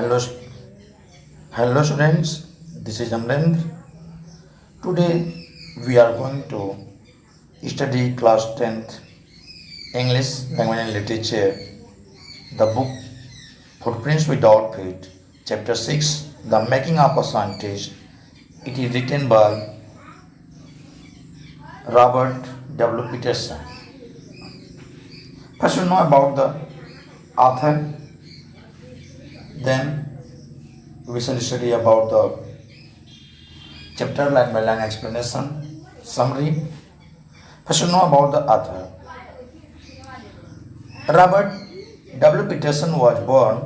Hello, hello students. This is Amrendra. Today we are going to study class 10th English Language and Literature. The book Footprints Without Feet, Chapter 6, The Making of a Scientist. It is written by Robert W. Peterson. First we know about the author, then we shall study about the chapter line by line explanation, summary. First we know about the author. Robert W. Peterson was born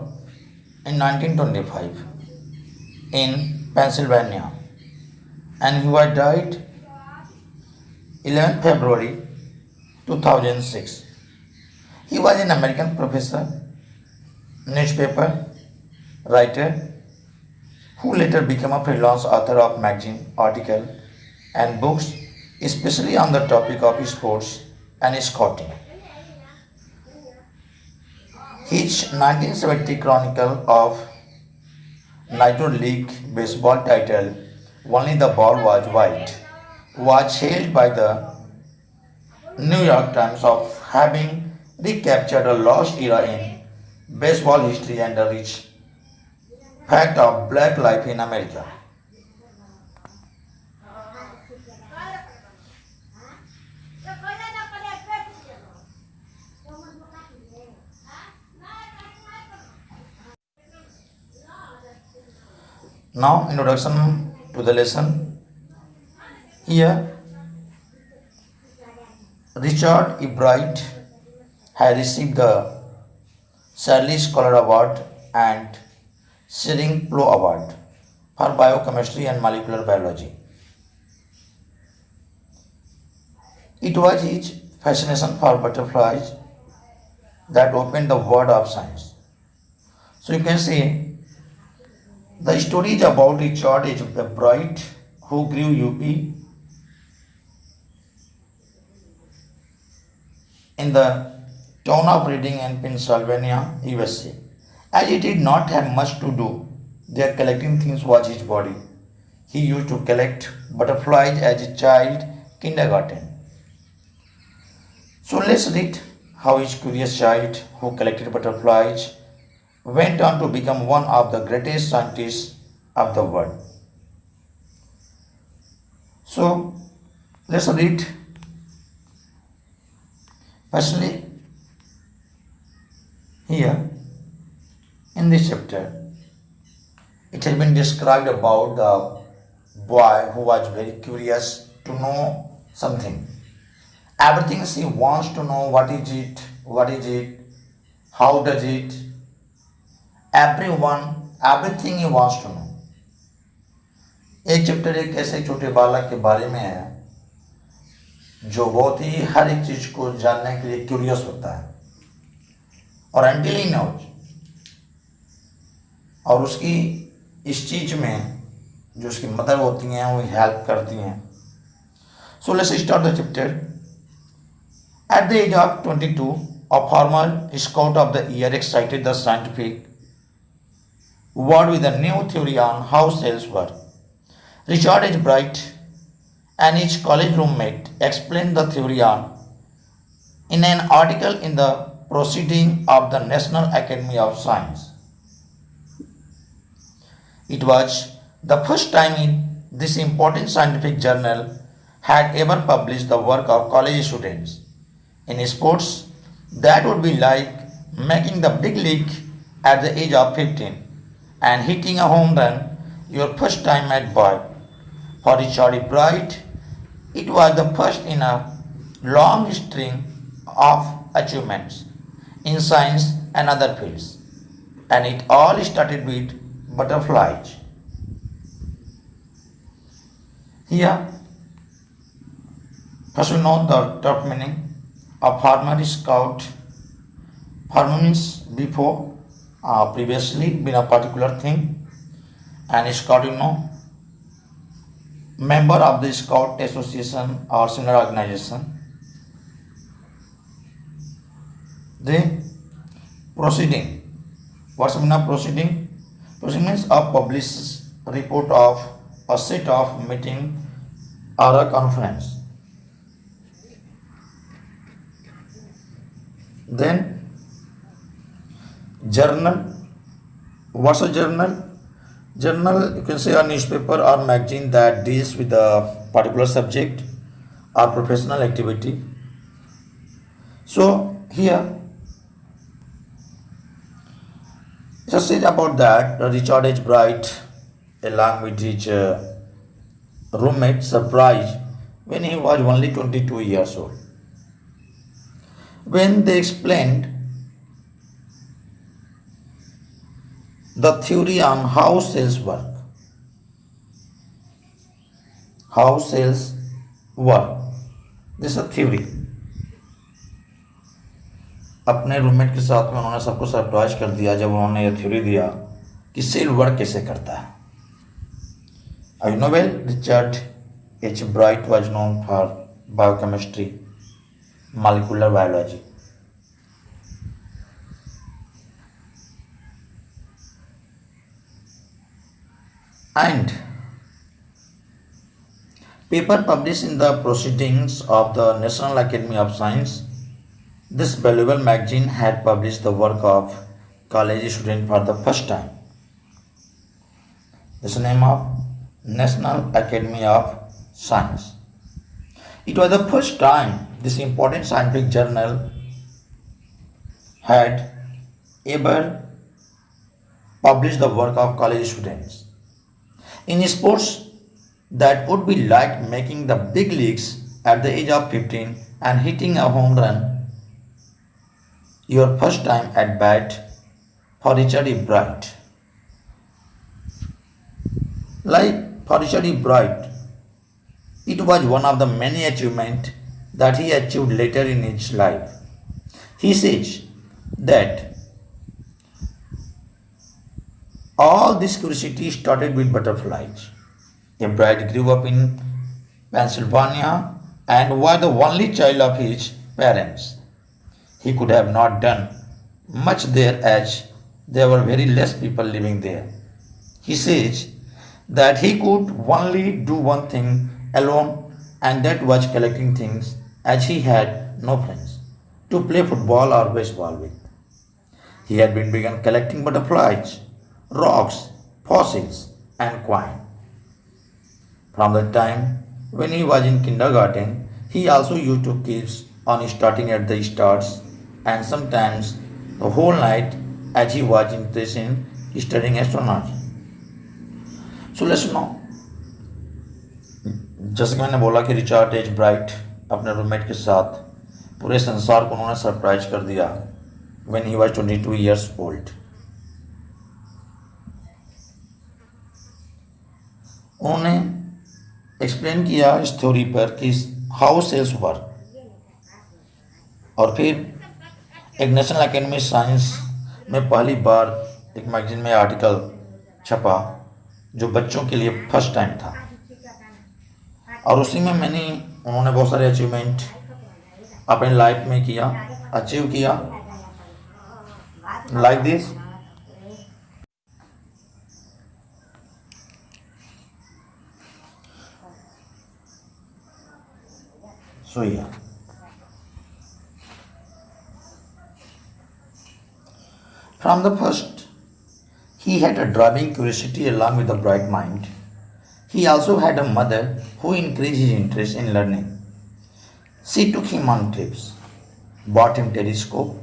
in 1925 in Pennsylvania and he was died 11 February 2006. He was an American professor, newspaper writer who later became a freelance author of magazine articles and books, especially on the topic of sports and scouting. His 1970 chronicle of Nitro League baseball title, Only the Ball Was White, was hailed by the New York Times of having recaptured a lost era in baseball history and the rich fact of black life in America. Now, introduction to the lesson. Here, Richard E. Bright has received the Shirley Scholar Award and Shering Plough Award for biochemistry and molecular biology. It was his fascination for butterflies that opened the world of science. So you can see the story is about Richard H. Bright who grew UP in the town of Reading in Pennsylvania, USA. As he did not have much to do, there collecting things was his body. He used to collect butterflies as a child kindergarten. So let's read how his curious child who collected butterflies went on to become one of the greatest scientists of the world. So let's read. Firstly, here in this chapter, it has been described about the boy who was very curious to know something. Everything he wants to know what is it, how does it, everything he wants to know. एक chapter एक ऐसे छोटे बालक के बारे में है जो बहुत ही हर एक चीज को जानने के लिए क्यूरियस होता है और अनटिल ही नोज और उसकी इस चीज में जो उसकी मदर होती हैं वो हेल्प करती हैं. So let's start the chapter. At the age of 22, a former scout of the year excited the scientific world with a new theory on how cells work. Richard H. Bright and his college roommate explained the theory in an article in the Proceeding of the National Academy of Science. It was the first time in this important scientific journal had ever published the work of college students. In sports, that would be like making the big league at the age of 15 and hitting a home run your first time at bat. For Richard E. Bright, it was the first in a long string of achievements in science and other fields, and it all started with butterflies. Here, first we know the top meaning of farmer scout. Farmer means before, previously been a particular thing, and scout, member of the Scout Association or similar organization. The proceeding. What's the meaning of proceeding? Proceedings of published report of a set of meeting or a conference. Then journal. What's a journal? Journal, you can say, a newspaper or magazine that deals with a particular subject or professional activity. So here just said about that Richard H. Bright along with his roommate surprised when he was only 22 years old. When they explained the theory on how cells work. How cells work. This is a theory. अपने roommate के साथ में उन्होंने सबको surprise कर दिया जब उन्होंने ये थ्योरी दिया कि सेल वर्क कैसे करता है. You know well, Richard H. Bright was known for biochemistry, molecular biology. And paper published in the Proceedings of the National Academy of Science. This valuable magazine had published the work of college student for the first time. This is the name of National Academy of Science. It was the first time this important scientific journal had ever published the work of college students. In sports, that would be like making the big leagues at the age of 15 and hitting a home run your first time at bat for Richard E. Bright. Like for Richard E. Bright, it was one of the many achievements that he achieved later in his life. He says that all this curiosity started with butterflies. A Bright grew up in Pennsylvania and was the only child of his parents. He could have not done much there as there were very less people living there. He says that he could only do one thing alone, and that was collecting things, as he had no friends to play football or baseball with. He had begun collecting butterflies, rocks, fossils, and coins. From the time when he was in kindergarten, he also used to keep on starting at the stars and sometimes the whole night as he was interested in studying astronomy. So let's know. जैसे कि मैंने बोला कि Richard H bright अपने roommate के साथ पूरे संसार को उन्होंने सरप्राइज कर दिया when he was 22 years old. उन्होंने एक्सप्लेन किया इस थ्योरी पर कि हाउ सेल्स वर्क, और फिर एक नेशनल एकेडमी साइंस में पहली बार एक मैगजीन में आर्टिकल छपा जो बच्चों के लिए फर्स्ट टाइम था, और उसी में उन्होंने बहुत सारे अचीवमेंट अपने लाइफ में अचीव किया like this. So yeah. From the first, he had a driving curiosity along with a bright mind. He also had a mother who encouraged his interest in learning. She took him on trips, bought him telescope,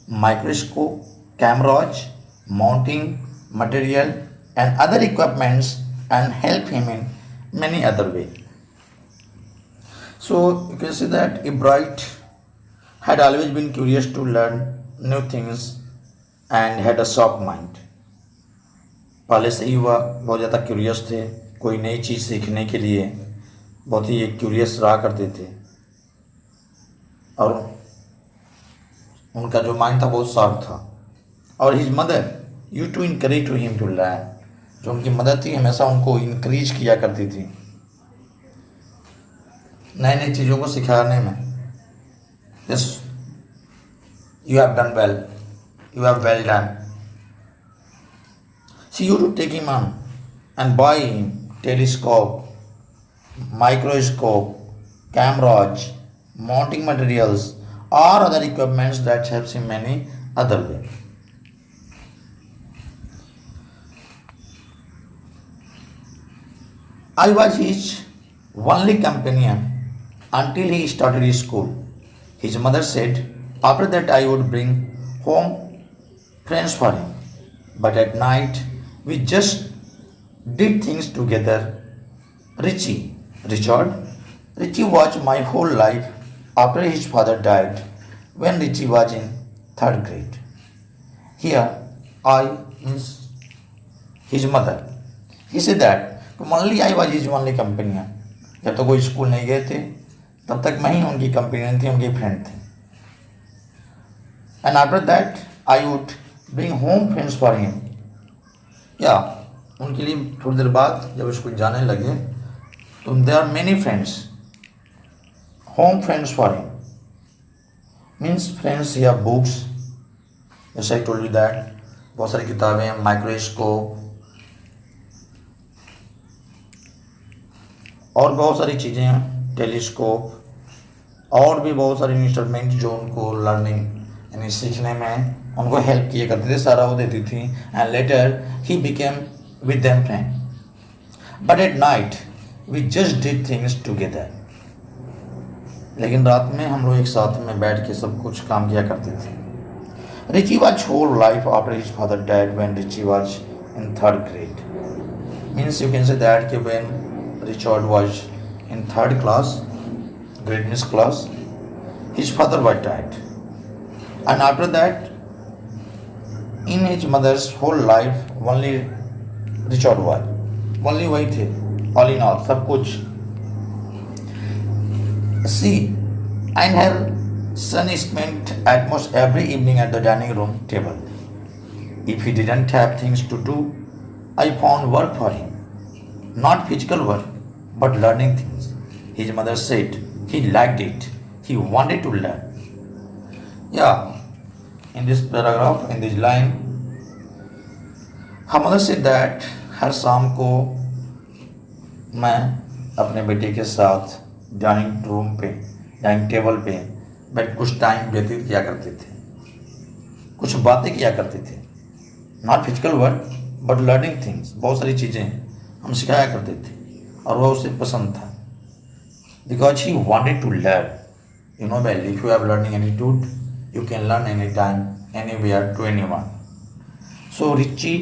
microscope, cameras, mounting material and other equipments, and helped him in many other ways. So you can see that Bright had always been curious to learn new things and had a sharp mind. पहले से ही वह बहुत ज़्यादा curious थे, कोई नई चीज़ सीखने के लिए बहुत ही क्यूरियस रहा करते थे, और उनका जो माइंड था बहुत शार्प था. और his mother used to encourage to him to learn, जो उनकी मदर थी हमेशा उनको इनकरेज किया करती थी नई नई चीज़ों को सिखाने में. Yes, you have done well, you have well done. She used to take him on and buy him telescope, microscope, cameras, mounting materials, or other equipments that helps in many other ways. I was his only companion until he started his school. His mother said after that I would bring home friends for him. But at night we just did things together. Richie, Richard, Richie watched my whole life after his father died when Richie was in third grade. Here, I means his mother. He said that only I was his only companion. जब तक वो school नहीं गए थे तब तक मैं ही उनकी कंपेनियन थी, उनकी फ्रेंड थे. And after that, I would bring home friends for him. या उनके लिए थोड़ी देर बाद जब स्कूल जाने लगे तो there are many friends, home friends for him. Means friends या books, जैसे I told you that बहुत सारी किताबें, माइक्रोस्कोप और बहुत सारी चीज़ें, टेलीस्कोप और भी बहुत सारे इंस्ट्रूमेंट जो उनको लर्निंग यानी सीखने में उनको हेल्प किए करते थे, सारा वो देती थी. And later he became with them friend. But at night we just did things together. लेकिन रात में हम लोग एक साथ में बैठ के सब कुछ काम किया करते थे. Richie was whole life after his father dad when Richie was in third grade. Means you can say that कि when Richard was in third class, greatness class, his father was died. And after that, in his mother's whole life, only Richard was. Only वही थे, all in all, सब कुछ. She and her son spent almost every evening at the dining room table. If he didn't have things to do, I found work for him. Not physical work, but learning things. His mother said he liked it. He wanted to learn. Yeah, in this paragraph, in this line, her mother said that हर शाम को मैं अपने बेटे के साथ dining room पे, dining table पे बैठ कुछ टाइम व्यतीत किया करते थे, कुछ बातें किया करते थे. Not physical work but learning things. बहुत सारी चीज़ें हम सिखाया करते थे और वह उसे पसंद था. Because he wanted to learn. You know well, if you have learning attitude you can learn any time, anywhere, to anyone. So Richie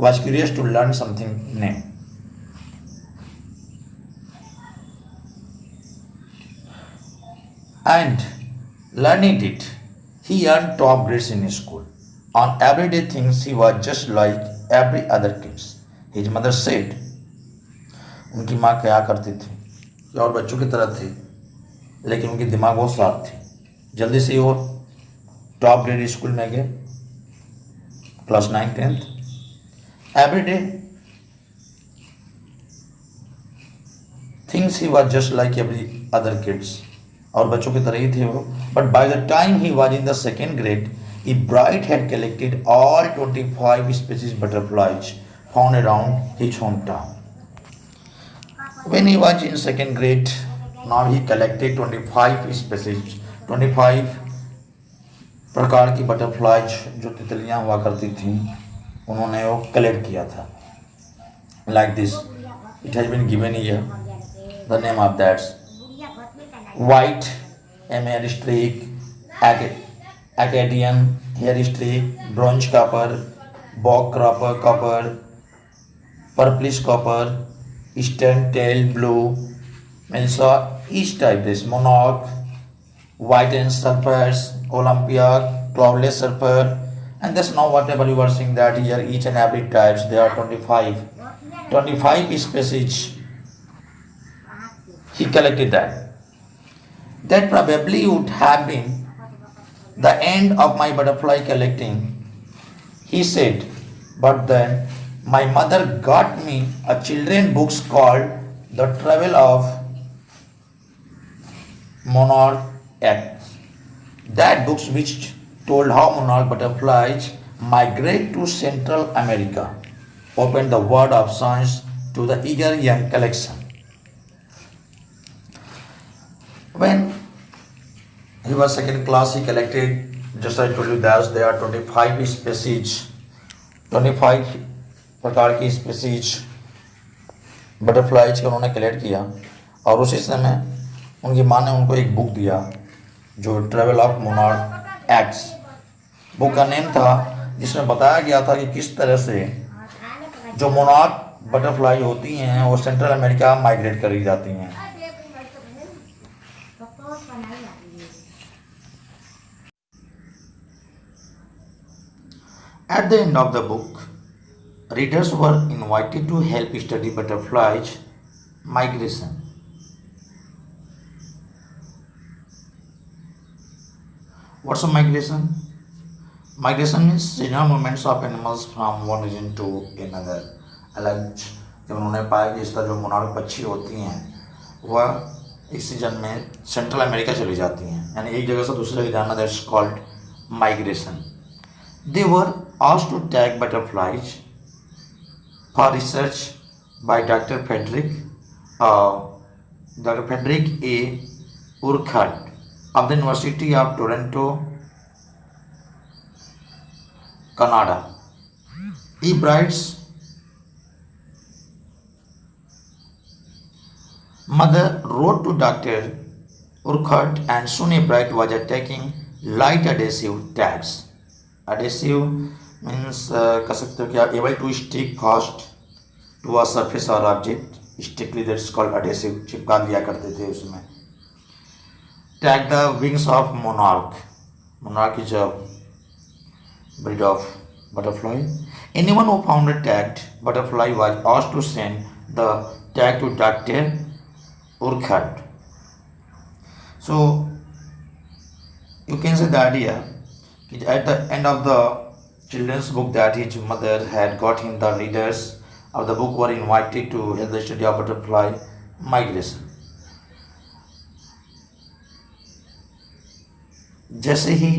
was curious to learn something new. And learning it, he earned top grades in his school. On everyday things, he was just like every other kids. His mother said, उनकी माँ क्या करती थी कि और बच्चों की तरह थे, लेकिन उनकी दिमाग बहुत शार्प थी. जल्दी से वो टॉप ग्रेड स्कूल में गए, class 9 10th. Every day things he was just like every other kids, और बच्चों की तरह ही थे वो. But by the time he was in the second grade, a Bright had collected all 25 species butterflies found around his hometown. When he was in second grade, now he collected 25 species, 25 प्रकार की butterflies जो तितलियां हुआ करती थी उन्होंने वो collect किया था. Like this it has been given here the name of that's white emer streak, Acadian hair streak, bronze copper, bog copper, purplish copper, eastern tail blue, Melsa, each type this monarch, white and sulfurs, Olympia, cloudless sulfur, and that's now whatever you are seeing that here each and every types there are 25 species. He collected that probably would have been the end of my butterfly collecting, he said, but then my mother got me a children books called The Travel of Monarch X. That books which told how monarch butterflies migrate to Central America, opened the world of science to the eager young collection. When he was second class, he collected, just I told you that there are 25 species, 25 प्रकार की species butterflies के उन्होंने collect किया। और उसी समय उनकी माँ ने उनको एक बुक दिया जो travel of monarch acts book का नेम था, जिसमें बताया गया था कि किस तरह से जो मोनार्क बटरफ्लाई होती हैं वो सेंट्रल अमेरिका माइग्रेट करी जाती हैं। At the end of the book, readers were invited to help study butterflies' migration. What's a migration? Migration means seasonal movements of animals from one region to another. अलग जब उन्होंने पाया कि इस तरह जो मोनार्क पक्षी होती हैं वह इस सीजन में सेंट्रल अमेरिका चली जाती हैं, यानी एक जगह से दूसरी जगह जाना, that's called migration. They were asked to tag butterflies for research by Dr. Frederick A. Urquhart of the University of Toronto, Canada. E. Bright's mother wrote to Dr. Urquhart, and soon A. Bright was attacking light adhesive tags. Adhesive means कह सकते हो कि आप able to stick fast to a surface or object, strictly that's called adhesive, चिपका दिया करते थे उसमें. Tag the wings of monarch. Monarch is a breed of butterfly. Anyone who found a tagged butterfly was asked to send the tag to Dr. Urquhart. So you can say the idea at the end of the children's book that his mother had got him, the readers of the book were invited to help the study of butterfly migration. जैसे ही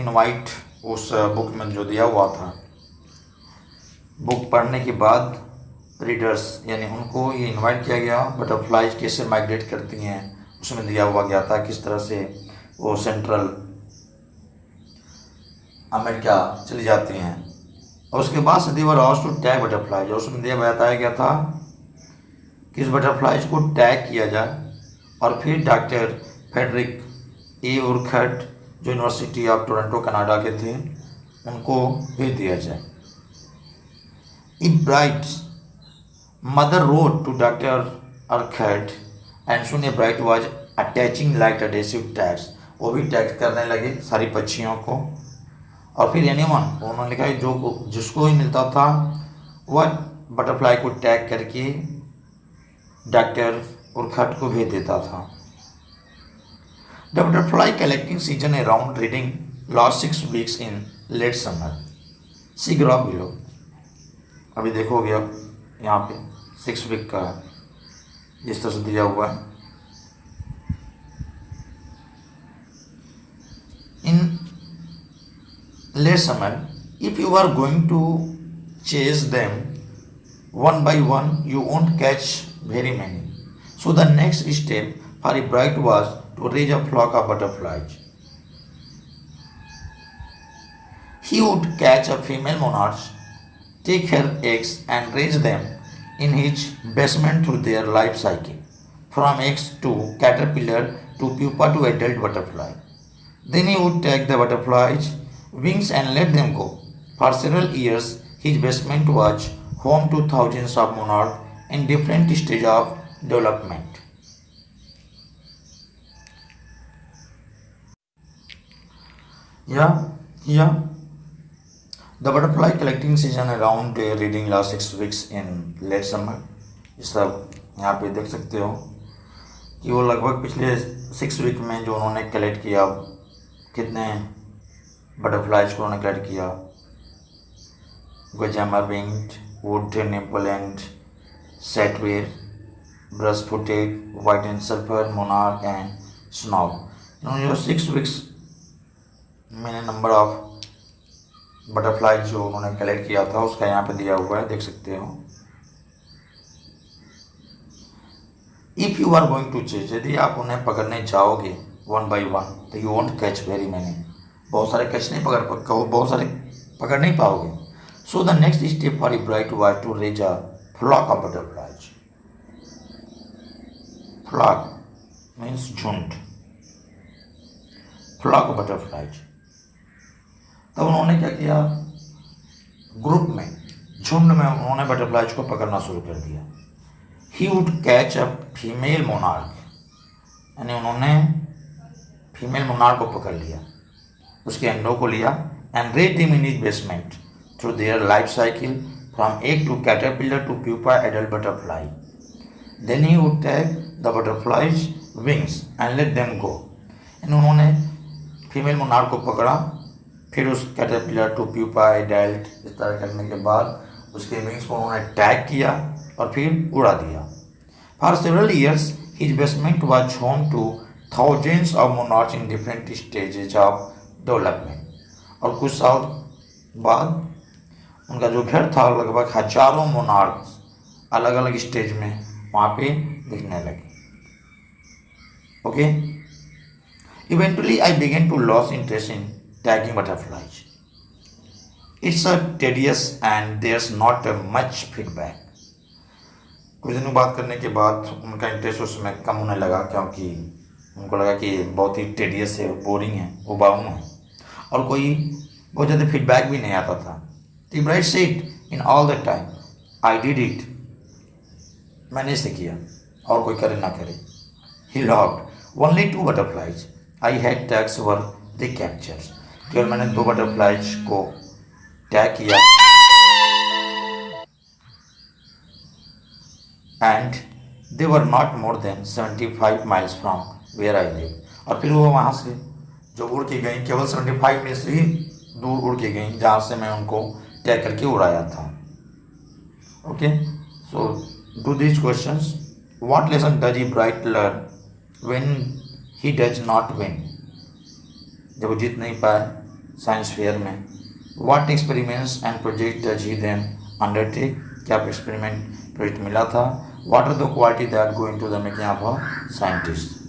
invite उस book में जो दिया हुआ था, book पढ़ने के बाद रीडर्स यानी उनको ये इनवाइट किया गया बटरफ्लाइज कैसे माइग्रेट करती हैं, उसमें दिया हुआ गया था किस तरह से वो सेंट्रल अमेरिका चली जाती हैं. और उसके बाद से देवर आस्क्ड टू टैग बटरफ्लाई, जो उसमें दिया बताया गया था कि इस बटरफ्लाइज को टैग किया जाए और फिर डॉक्टर फेडरिक ए उर्खट जो यूनिवर्सिटी ऑफ टोरंटो कनाडा के थे उनको भेज दिया जाए. A bright mother wrote to doctor Urquhart and soon a bright was attaching light adhesive tags, वो भी टैग करने लगे सारी पक्षियों को. और फिर एनीवन उन्होंने लिखा है जो जिसको ही मिलता था वह बटरफ्लाई को टैग करके डॉक्टर उर्खट को भेज देता था. The butterfly collecting season around reading last 6 weeks in late summer. See graph below, अभी देखोगे अब यहाँ पे 6 week का जिस तरह से दिया हुआ है. इन late summer, if you are going to chase them one by one, you won't catch very many. So the next step for a Bright was to raise a flock of butterflies. He would catch a female monarch, take her eggs and raise them in his basement through their life cycle, from eggs to caterpillar to pupa to adult butterfly. Then he would take the butterflies wings and let them go. For several years, his basement was home to thousands of monarchs in different stages of development. Yeah. The butterfly collecting season around reading last 6 weeks in late summer. ये सब यहाँ पे देख सकते हो कि वो लगभग पिछले 6 week में जो उन्होंने कलेक्ट किया, कितने बटरफ्लाइज को उन्होंने कलेक्ट किया. Gossamer winged, wood nymph and satyr, brush footed, white and sulphur, monarch and snout. इन्होंने जो 6 weeks मैंने नंबर ऑफ बटरफ्लाई जो उन्होंने कलेक्ट किया था उसका यहाँ पे दिया हुआ है, देख सकते हो। If you are going to chase, यदि आप उन्हें पकड़ने जाओगे वन बाई वन, तो you won't catch very many, बहुत सारे कैच नहीं बहुत सारे पकड़ नहीं पाओगे। So the next step for a bright was to raise a flock of butterflies. Flock means झुंड, फ्लॉक ऑफ बटरफ्लाइज। तब उन्होंने क्या किया, ग्रुप में, झुंड में उन्होंने बटरफ्लाइज को पकड़ना शुरू कर दिया। He would catch a female monarch, यानी उन्होंने फीमेल मोनार्क को पकड़ लिया, उसके अंडों को लिया, and rate him in his basement through their life cycle from egg to caterpillar to pupa adult butterfly. Then he would take the butterflies wings and let them go. उन्होंने female monarch को पकड़ा, फिर उस caterpillar to pupa adult इस तरह करने के बाद उसके विंग्स को उन्होंने टैग किया और फिर उड़ा दिया। For several years his basement was home two thousands of monarchs in different stages of development. और कुछ साल बाद उनका जो घर था लगभग हजारों मोनार्क्स अलग अलग स्टेज में वहाँ पे दिखने लगे। Okay, eventually I began to lose interest in tagging butterflies. It's a tedious and there's not a much feedback. कुछ दिनों बात करने के बाद उनका इंटरेस्ट उसमें कम होने लगा, क्योंकि उनको लगा कि बहुत ही टेडियस है, बोरिंग है, उबाऊ है, और कोई बहुत ज़्यादा फीडबैक भी नहीं आता था। The bride said, in all that time, I did it. मैंने इसे किया और कोई करे ना करे। He loved only 2 butterflies. I had tags were the captures. केवल मैंने 2 बटरफ्लाइज को टैग किया, and they were not more than 75 miles from where I live. और फिर वो वहाँ से जो उड़ के गई केवल 75 मील से ही दूर उड़ के गई जहाँ से मैं उनको टैग करके उड़ाया था। Okay, so do this questions. What lesson does he Bright learn when he does not win, जब वो जीत नहीं पाए साइंस फेयर में। What experiments and project does he then undertake, क्या एक्सपेरिमेंट प्रोजेक्ट मिला था। What are the quality that go into the making of a scientist.